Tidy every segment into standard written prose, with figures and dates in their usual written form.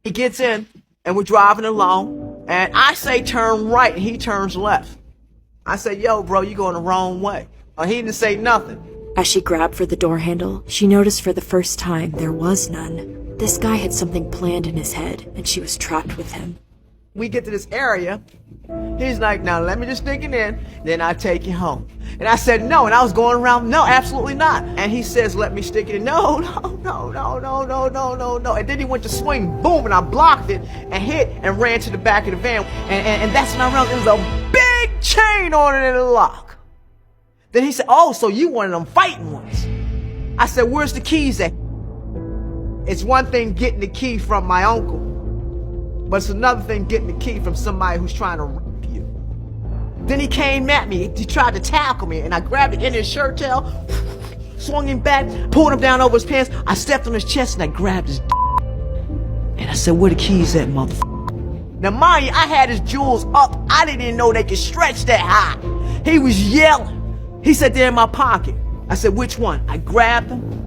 He gets in, and we're driving along, and I say turn right, and he turns left. I say, yo, bro, you going the wrong way. He didn't say nothing. As she grabbed for the door handle, she noticed for the first time there was none. This guy had something planned in his head, and she was trapped with him. We get to this area. He's like, now let me just stick it in, then I'll take you home. And I said, no, and I was going around, no, absolutely not. And he says, let me stick it in. No. And then he went to swing, boom, and I blocked it and hit and ran to the back of the van. And that's when I realized there was a big chain on it in the lock. Then he said, oh, so you one of them fighting ones. I said, where's the keys at? It's one thing getting the key from my uncle, but it's another thing getting the key from somebody who's trying to rape you. Then he came at me. He tried to tackle me, and I grabbed the end of his shirt tail, swung him back, pulled him down over his pants. I stepped on his chest, and I grabbed his and I said, where the keys at, motherfucker? Now, mind you, I had his jewels up. I didn't even know they could stretch that high. He was yelling. He said, they're in my pocket. I said, which one? I grabbed him.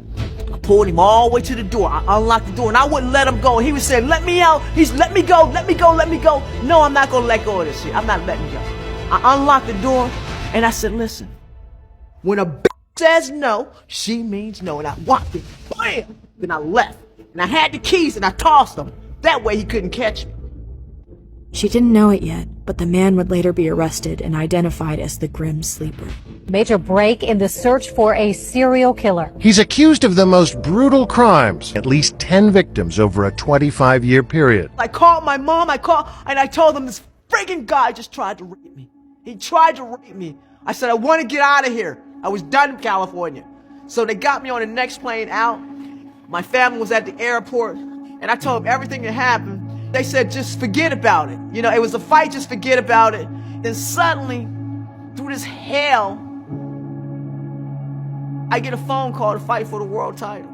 I pulled him all the way to the door. I unlocked the door, and I wouldn't let him go. He was saying, let me out. He's, let me go. No, I'm not going to let go of this shit. I'm not letting go. I unlocked the door, and I said, listen, when a bitch says no, she means no. And I walked it. Bam! Then I left. And I had the keys, and I tossed them. That way he couldn't catch me. She didn't know it yet, but the man would later be arrested and identified as the Grim Sleeper. Major break in the search for a serial killer. He's accused of the most brutal crimes, at least 10 victims over a 25-year period. I called my mom, and I told them this freaking guy just tried to rape me. He tried to rape me. I said, I want to get out of here. I was done in California. So they got me on the next plane out. My family was at the airport, and I told them everything that happened. They said, just forget about it. You know, it was a fight, just forget about it. Then suddenly, through this hell, I get a phone call to fight for the world title.